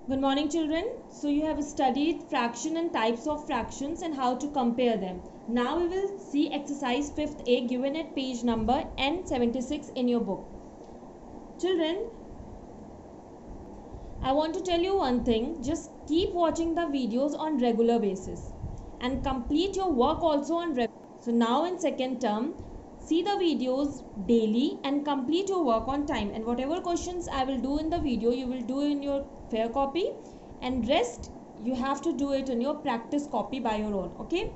Good morning, children. So you have studied fraction and types of fractions and how to compare them. Now we will see exercise 5th A given at page number N76 in your book. Children, I want to tell you one thing. Just keep watching the videos on regular basis and complete your work also on regular. So now in second term, see the videos daily and complete your work on time, and whatever questions I will do in the video you will do in your fair copy, and rest you have to do it in your practice copy by your own. Okay,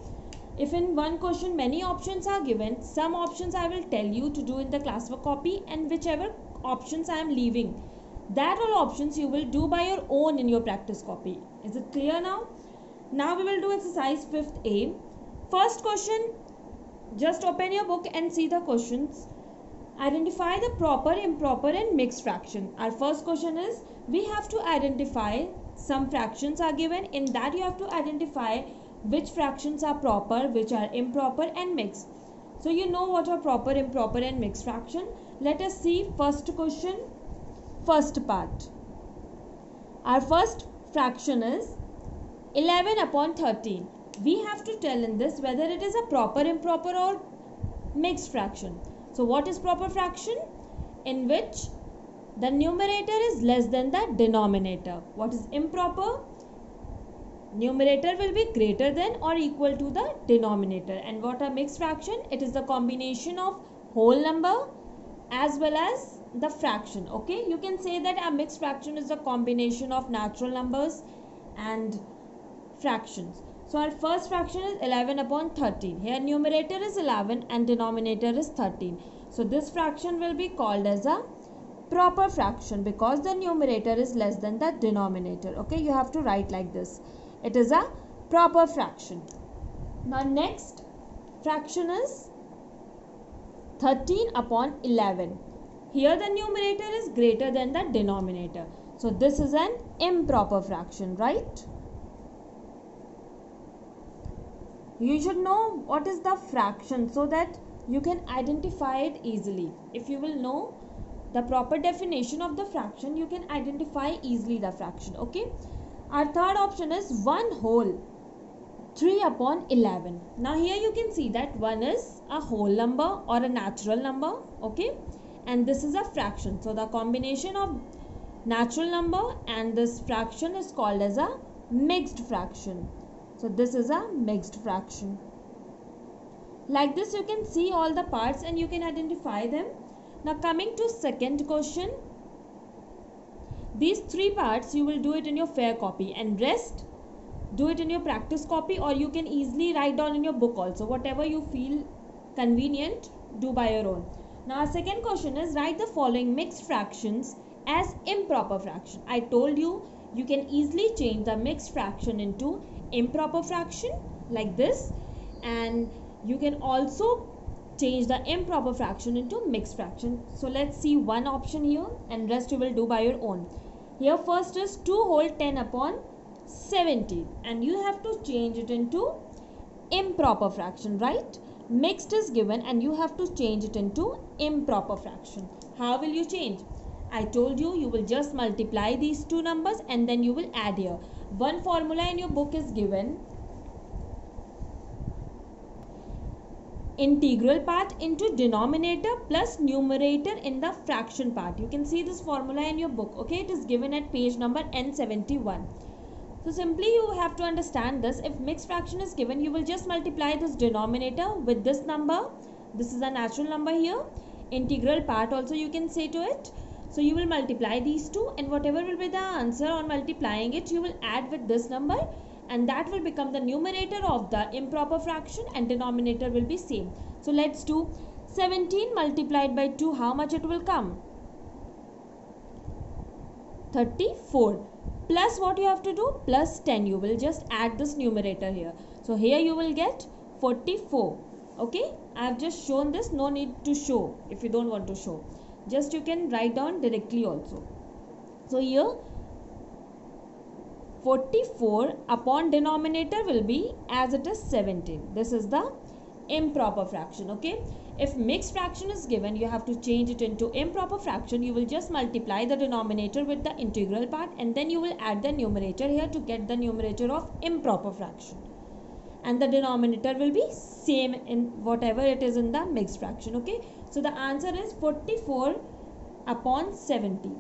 if in one question many options are given, some options I will tell you to do in the classwork copy, and whichever options I am leaving, that all options you will do by your own in your practice copy. Is it clear now? Now we will do exercise 5th A. First question, just open your book and see the questions. Identify the proper, improper and mixed fraction. Our first question is, we have to identify some fractions are given. In that you have to identify which fractions are proper, which are improper and mixed. So you know what are proper, improper and mixed fraction. Let us see first question, first part. Our first fraction is 11 upon 13. We have to tell in this whether it is a proper, improper or mixed fraction. So what is proper fraction? In which the numerator is less than the denominator. What is improper? Numerator will be greater than or equal to the denominator. And what are mixed fraction? It is the combination of whole number as well as the fraction. Okay, you can say that a mixed fraction is a combination of natural numbers and fractions. So our first fraction is 11 upon 13. Here numerator is 11 and denominator is 13. So this fraction will be called as a proper fraction because the numerator is less than the denominator. Okay, you have to write like this. It is a proper fraction. Now next fraction is 13 upon 11. Here the numerator is greater than the denominator. So this is an improper fraction, right? You should know what is the fraction so that you can identify it easily. If you will know the proper definition of the fraction, you can identify easily the fraction. Okay. Our third option is 1 whole 3 upon 11. Now here you can see that 1 is a whole number or a natural number. Okay. And this is a fraction. So the combination of natural number and this fraction is called as a mixed fraction. So this is a mixed fraction. Like this you can see all the parts and you can identify them. Now coming to second question. These three parts you will do it in your fair copy and rest do it in your practice copy, or you can easily write down in your book also. Whatever you feel convenient, do by your own. Now our second question is, write the following mixed fractions as improper fraction. I told you you can easily change the mixed fraction into improper fraction like this, and you can also change the improper fraction into mixed fraction. So let's see one option here and rest you will do by your own. Here first is 2 whole 10 upon 17 and you have to change it into improper fraction, right? Mixed is given and you have to change it into improper fraction. How will you change? I told you, you will just multiply these two numbers and then you will add here. One formula in your book is given. Integral part into denominator plus numerator in the fraction part. You can see this formula in your book. Okay, it is given at page number N71. So simply you have to understand this. If mixed fraction is given, you will just multiply this denominator with this number. This is a natural number here. Integral part also you can say to it. So you will multiply these two and whatever will be the answer on multiplying it, you will add with this number and that will become the numerator of the improper fraction and denominator will be same. So let's do 17 multiplied by 2. How much it will come? 34. Plus what you have to do? Plus 10. You will just add this numerator here. So here you will get 44. Okay. I have just shown this. No need to show if you don't want to show. Just you can write down directly also. So here 44 upon denominator will be as it is 17. This is the improper fraction. Okay, if mixed fraction is given, you have to change it into improper fraction. You will just multiply the denominator with the integral part, and then you will add the numerator here to get the numerator of improper fraction, and the denominator will be same in whatever it is in the mixed fraction. Okay, so the answer is 44 upon 70.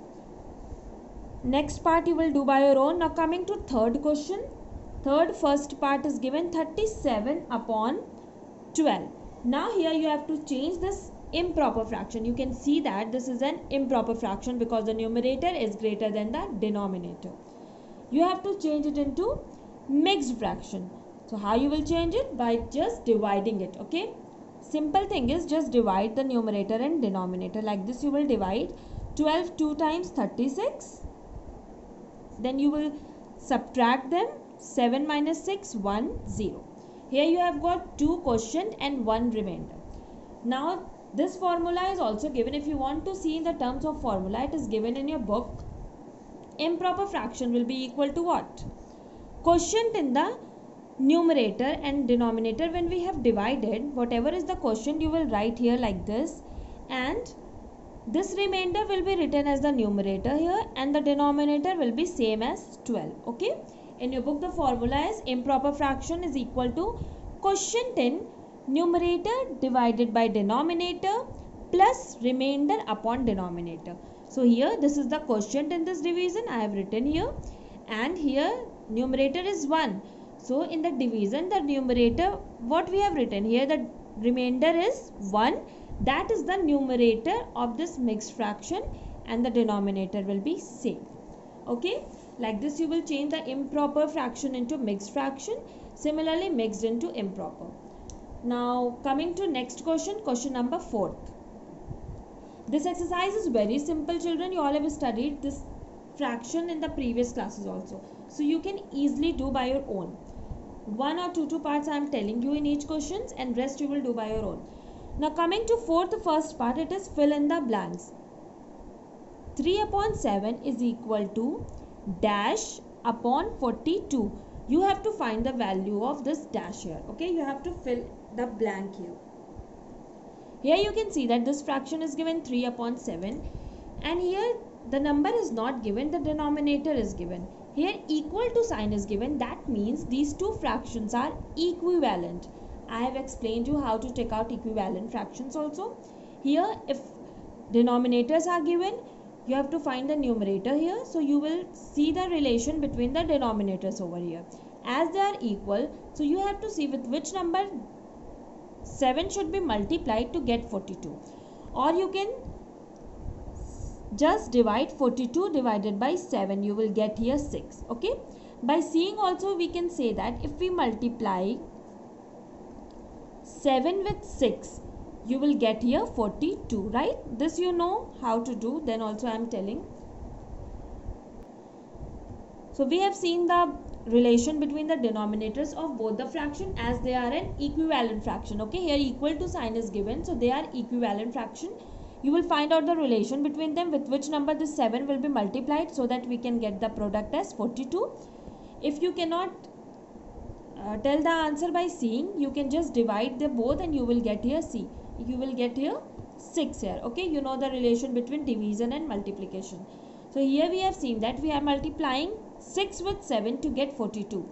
Next part you will do by your own. Now coming to third question. Third first part is given 37 upon 12. Now here you have to change this improper fraction. You can see that this is an improper fraction because the numerator is greater than the denominator. You have to change it into mixed fraction. So how you will change it? By just dividing it. Okay, simple thing is just divide the numerator and denominator. Like this you will divide 12 2 times 36. Then you will subtract them. 7 minus 6 1 0. Here you have got 2 quotient and 1 remainder. Now this formula is also given. If you want to see in the terms of formula, it is given in your book. Improper fraction will be equal to what? Quotient in the numerator and denominator. When we have divided, whatever is the quotient you will write here like this, and this remainder will be written as the numerator here, and the denominator will be same as 12. Okay, in your book the formula is improper fraction is equal to quotient in numerator divided by denominator plus remainder upon denominator. So here this is the quotient in this division I have written here, and here numerator is 1. So in the division, the numerator, what we have written here, the remainder is 1. That is the numerator of this mixed fraction, and the denominator will be same. Okay, like this you will change the improper fraction into mixed fraction. Similarly, mixed into improper. Now coming to next question, question number 4. This exercise is very simple, children. You all have studied this fraction in the previous classes also, so you can easily do by your own. 1 or 2 parts I am telling you in each questions, and rest you will do by your own. Now coming to first part, it is fill in the blanks. 3 upon 7 is equal to dash upon 42. You have to find the value of this dash here. Okay, you have to fill the blank here. Here you can see that this fraction is given 3 upon 7, and here the number is not given, the denominator is given. Here equal to sign is given. That means these two fractions are equivalent. I have explained you how to take out equivalent fractions also. Here if denominators are given, you have to find the numerator here. So you will see the relation between the denominators over here. As they are equal, so you have to see with which number 7 should be multiplied to get 42. Or you can just divide 42 divided by 7. You will get here 6. Okay. By seeing also we can say that if we multiply 7 with 6, you will get here 42, right? This you know how to do. Then also I am telling. So we have seen the relation between the denominators of both the fraction as they are an equivalent fraction. Okay, here equal to sign is given, so they are equivalent fraction. You will find out the relation between them with which number this 7 will be multiplied, so that we can get the product as 42. If you cannot tell the answer by seeing, you can just divide them both and you will get here C. You will get here 6 here. Okay, you know the relation between division and multiplication. So here we have seen that we are multiplying 6 with 7 to get 42.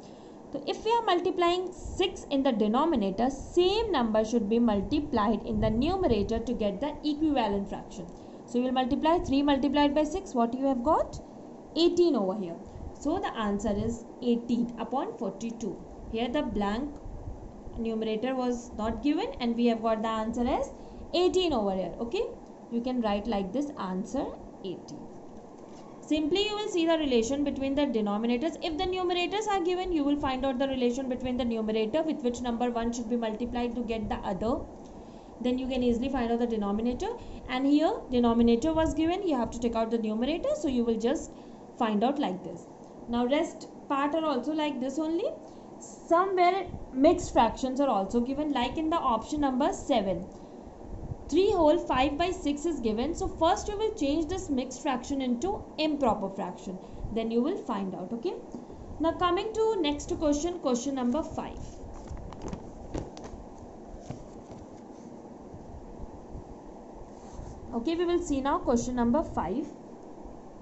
So if we are multiplying 6 in the denominator, same number should be multiplied in the numerator to get the equivalent fraction. So you will multiply 3 multiplied by 6. What you have got? 18 over here. So the answer is 18 upon 42. Here the blank numerator was not given, and we have got the answer as 18 over here. Okay, you can write like this, answer 18. Simply you will see the relation between the denominators. If the numerators are given, you will find out the relation between the numerator with which number 1 should be multiplied to get the other. Then you can easily find out the denominator. And here denominator was given, you have to take out the numerator. So you will just find out like this. Now rest part are also like this only. Somewhere mixed fractions are also given, like in the option number 7. 3 whole 5 by 6 is given. So first you will change this mixed fraction into improper fraction. Then you will find out. Okay. Now coming to next question, question number 5. Okay, we will see now question number 5.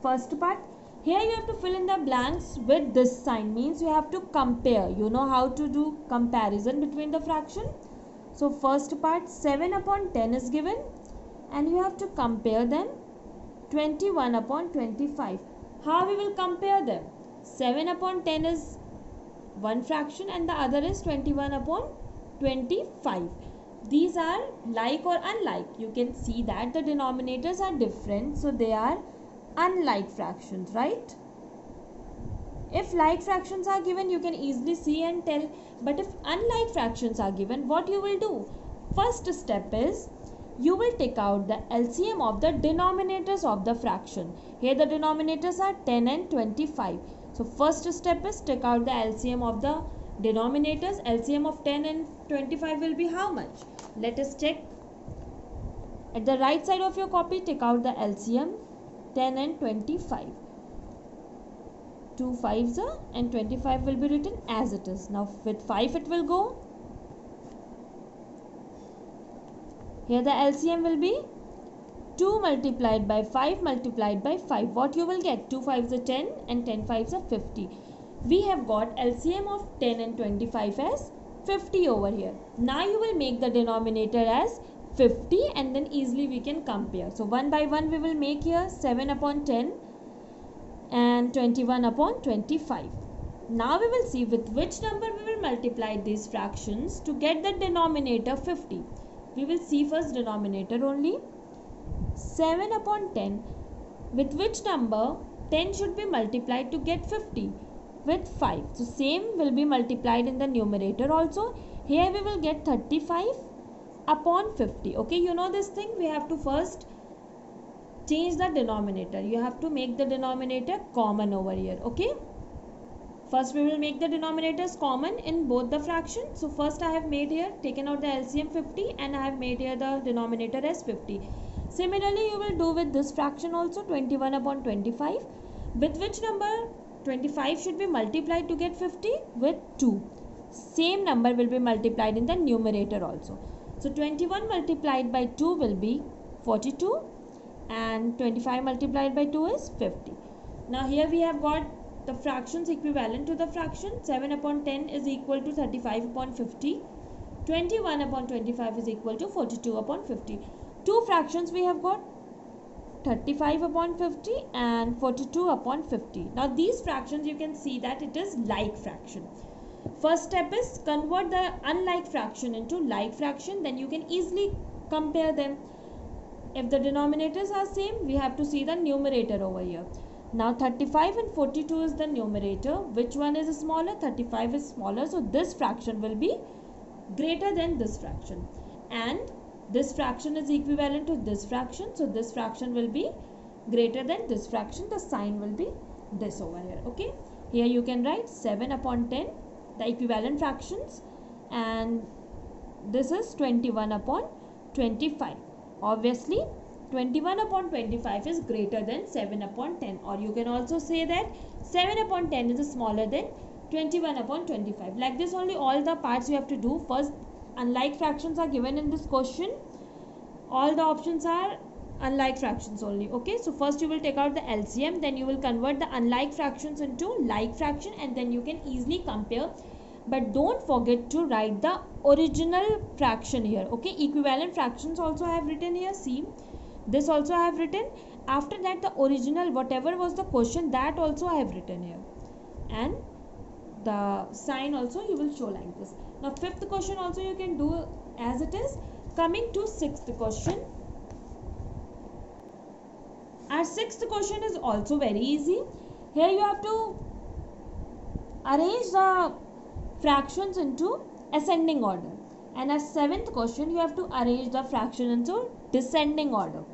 First part, here you have to fill in the blanks with this sign, means you have to compare. You know how to do comparison between the fraction. So first part, 7 upon 10 is given and you have to compare them 21 upon 25. How we will compare them? 7 upon 10 is one fraction and the other is 21 upon 25. These are like or unlike. You can see that the denominators are different, so they are unlike fractions, right? If like fractions are given, you can easily see and tell. But if unlike fractions are given, what you will do? First step is, you will take out the LCM of the denominators of the fraction. Here the denominators are 10 and 25. So first step is take out the LCM of the denominators. LCM of 10 and 25 will be how much? Let us check. At the right side of your copy, take out the LCM 10 and 25. 2 5s and 25 will be written as it is. Now with 5 it will go. Here the LCM will be 2 multiplied by 5 multiplied by 5. What you will get? 2 5s are 10 and 10 5s are 50. We have got LCM of 10 and 25 as 50 over here. Now you will make the denominator as 50 and then easily we can compare. So one by one we will make here 7 upon 10 and 21 upon 25. Now we will see with which number we will multiply these fractions to get the denominator 50. We will see first denominator only. 7 upon 10. With which number 10 should be multiplied to get 50? With 5. So same will be multiplied in the numerator also. Here we will get 35 upon 50. Okay, you know this thing. We have to first change the denominator. You have to make the denominator common over here. Okay. First we will make the denominators common in both the fractions. So first I have made here, taken out the LCM 50 and I have made here the denominator as 50. Similarly you will do with this fraction also, 21 upon 25. With which number 25 should be multiplied to get 50? With 2. Same number will be multiplied in the numerator also. So 21 multiplied by 2 will be 42 and 25 multiplied by 2 is 50. Now here we have got the fractions equivalent to the fraction. 7 upon 10 is equal to 35 upon 50. 21 upon 25 is equal to 42 upon 50. Two fractions we have got, 35 upon 50 and 42 upon 50. Now these fractions you can see that it is like fraction. First step is convert the unlike fraction into like fraction, then you can easily compare them. If the denominators are same, we have to see the numerator over here. Now 35 and 42 is the numerator. Which one is smaller? 35 is smaller. So this fraction will be greater than this fraction. And this fraction is equivalent to this fraction. So this fraction will be greater than this fraction. The sign will be this over here. Okay. Here you can write 7 upon 10, the equivalent fractions. And this is 21 upon 25. Obviously 21 upon 25 is greater than 7 upon 10, or you can also say that 7 upon 10 is smaller than 21 upon 25. Like this only all the parts you have to do. First, unlike fractions are given in this question. All the options are unlike fractions only. Okay, so first you will take out the LCM, then you will convert the unlike fractions into like fraction and then you can easily compare. But don't forget to write the original fraction here. Okay, equivalent fractions also I have written here. See, this also I have written. After that the original, whatever was the question, that also I have written here. And the sign also you will show like this. Now fifth question also you can do as it is. Coming to sixth question. Our sixth question is also very easy. Here you have to arrange the fractions into ascending order. And as seventh question you have to arrange the fraction into descending order.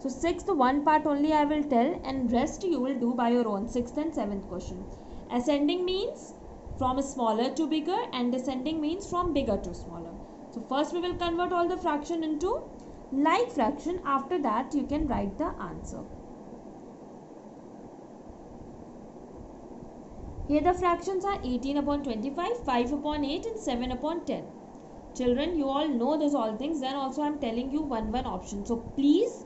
So sixth one part only I will tell and rest you will do by your own. Sixth and seventh question. Ascending means from smaller to bigger and descending means from bigger to smaller. So first we will convert all the fraction into like fraction. After that you can write the answer. Here the fractions are 18 upon 25, 5 upon 8 and 7 upon 10. Children, you all know this all things. Then also I am telling you one option. So please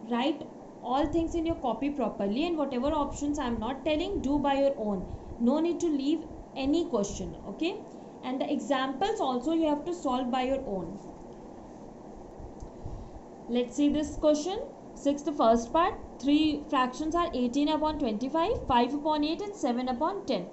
write all things in your copy properly, and whatever options I am not telling, do by your own. No need to leave any question, okay? And the examples also you have to solve by your own. Let's see this question. 6, the first part. 3 fractions are 18 upon 25, 5 upon 8 and 7 upon 10.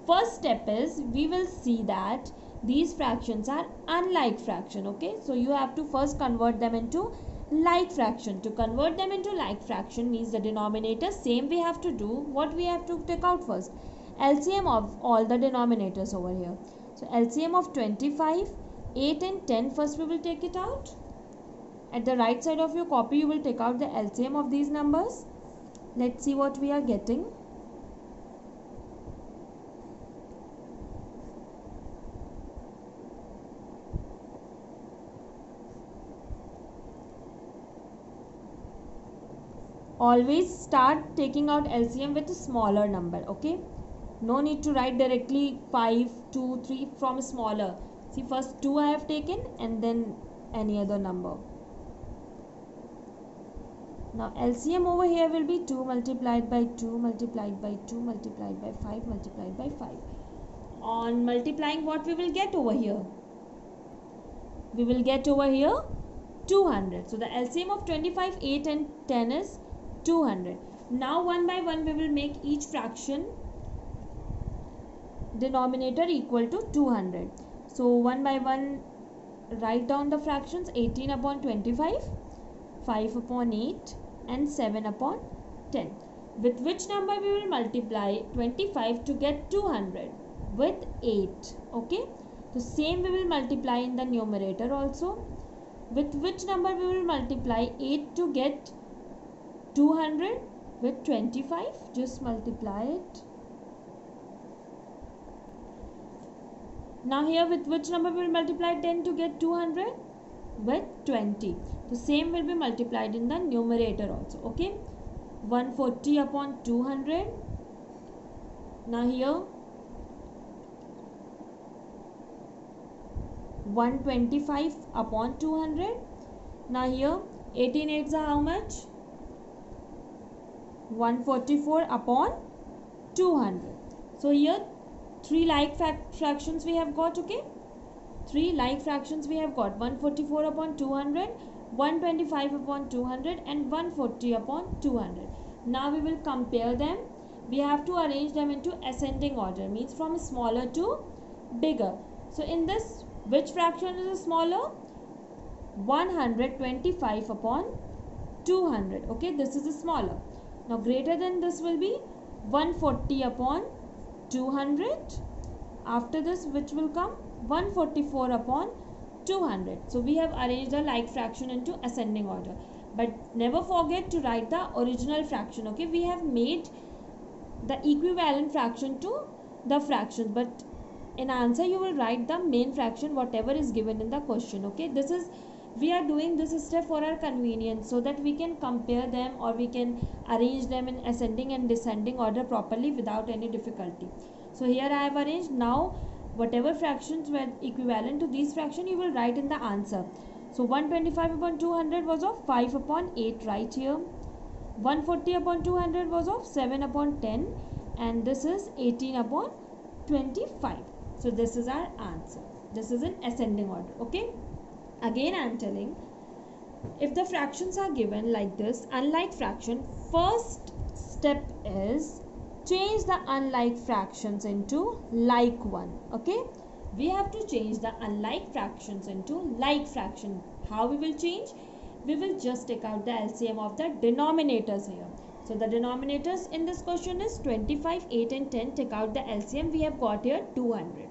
First step is we will see that these fractions are unlike fraction, okay? So you have to first convert them into like fraction. To convert them into like fraction means the denominator same we have to do. What we have to take out first? LCM of all the denominators over here. So LCM of 25, 8 and 10, first we will take it out. At the right side of your copy you will take out the LCM of these numbers. Let's see what we are getting. Always start taking out LCM with a smaller number, okay? No need to write directly 5, 2, 3 from smaller. See, first 2 I have taken and then any other number. Now LCM over here will be 2 multiplied by 2 multiplied by 2 multiplied by 5 multiplied by 5. On multiplying, what we will get over here? We will get over here 200. So the LCM of 25, 8 and 10 is 200. Now one by one we will make each fraction denominator equal to 200. So one by one write down the fractions. 18 upon 25, 5 upon 8 and 7 upon 10. With which number we will multiply 25 to get 200? With 8, okay? So same we will multiply in the numerator also. With which number we will multiply 8 to get 200? With 25. Just multiply it. Now here with which number we will multiply 10 to get 200? With 20. The same will be multiplied in the numerator also, okay? 140 upon 200. Now here 125 upon 200. Now here 18 8s are how much? 144 upon 200. So here 3 like fractions we have got, okay? 3 like fractions we have got. 144 upon 200, 125 upon 200 and 140 upon 200. Now we will compare them. We have to arrange them into ascending order, means from smaller to bigger. So in this, which fraction is smaller? 125 upon 200, okay? This is smaller. Now greater than this will be 140 upon 200. After this, which will come? 144 upon 200. So we have arranged the like fraction into ascending order. But never forget to write the original fraction, okay? We have made the equivalent fraction to the fractions, but in answer you will write the main fraction whatever is given in the question, okay? This is, we are doing this step for our convenience so that we can compare them or we can arrange them in ascending and descending order properly without any difficulty. So here I have arranged. Now whatever fractions were equivalent to these fraction you will write in the answer. So 125 upon 200 was of 5 upon 8 right here. 140 upon 200 was of 7 upon 10 and this is 18 upon 25. So this is our answer. This is in ascending order, okay? Again I am telling, if the fractions are given like this, unlike fraction, first step is change the unlike fractions into like one, okay? We have to change the unlike fractions into like fraction. How we will change? We will just take out the LCM of the denominators here. So the denominators in this question is 25, 8 and 10. Take out the LCM. We have got here 200.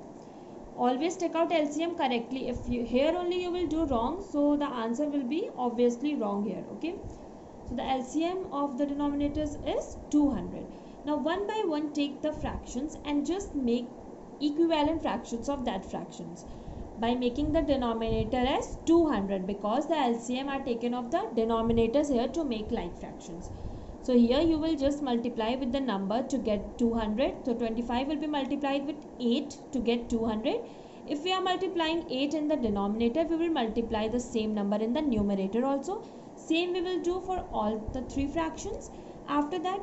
Always take out LCM correctly. If you here only you will do wrong, so the answer will be obviously wrong here, okay? So the LCM of the denominators is 200. Now one by one take the fractions and just make equivalent fractions of that fractions by making the denominator as 200 because the LCM are taken of the denominators here to make like fractions. So here you will just multiply with the number to get 200. So 25 will be multiplied with 8 to get 200. If we are multiplying 8 in the denominator, we will multiply the same number in the numerator also. Same we will do for all the three fractions. After that,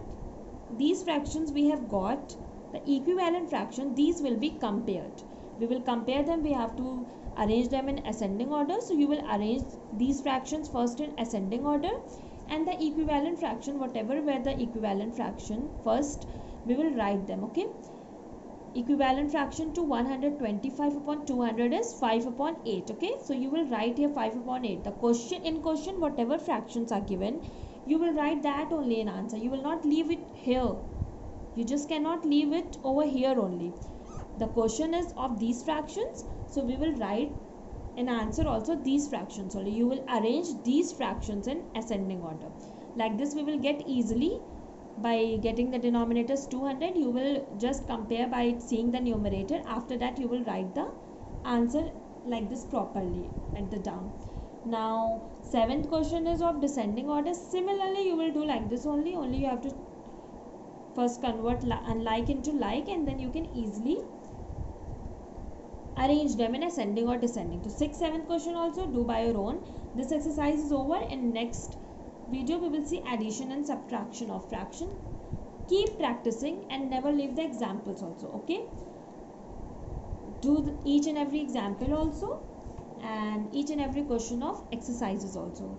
these fractions we have got the equivalent fraction, these will be compared. We will compare them. We have to arrange them in ascending order. So you will arrange these fractions first in ascending order, and the equivalent fraction, whatever were the equivalent fraction, first we will write them. Okay, equivalent fraction to 125 upon 200 is 5 upon 8. Okay, so you will write here 5 upon 8. The question, in question whatever fractions are given, you will write that only in answer. You will not leave it here. You just cannot leave it over here only. The question is of these fractions, so we will write in answer also these fractions only. You will arrange these fractions in ascending order. Like this we will get easily. By getting the denominators 200, you will just compare by seeing the numerator. After that you will write the answer like this properly at the down. Now seventh question is of descending order. Similarly you will do like this only you have to first convert unlike into like, and then you can easily arrange them in ascending or descending. So 6th, 7th question also do by your own. This exercise is over. In next video we will see addition and subtraction of fraction. Keep practicing and never leave the examples also. Okay, do each and every example also, and each and every question of exercises also.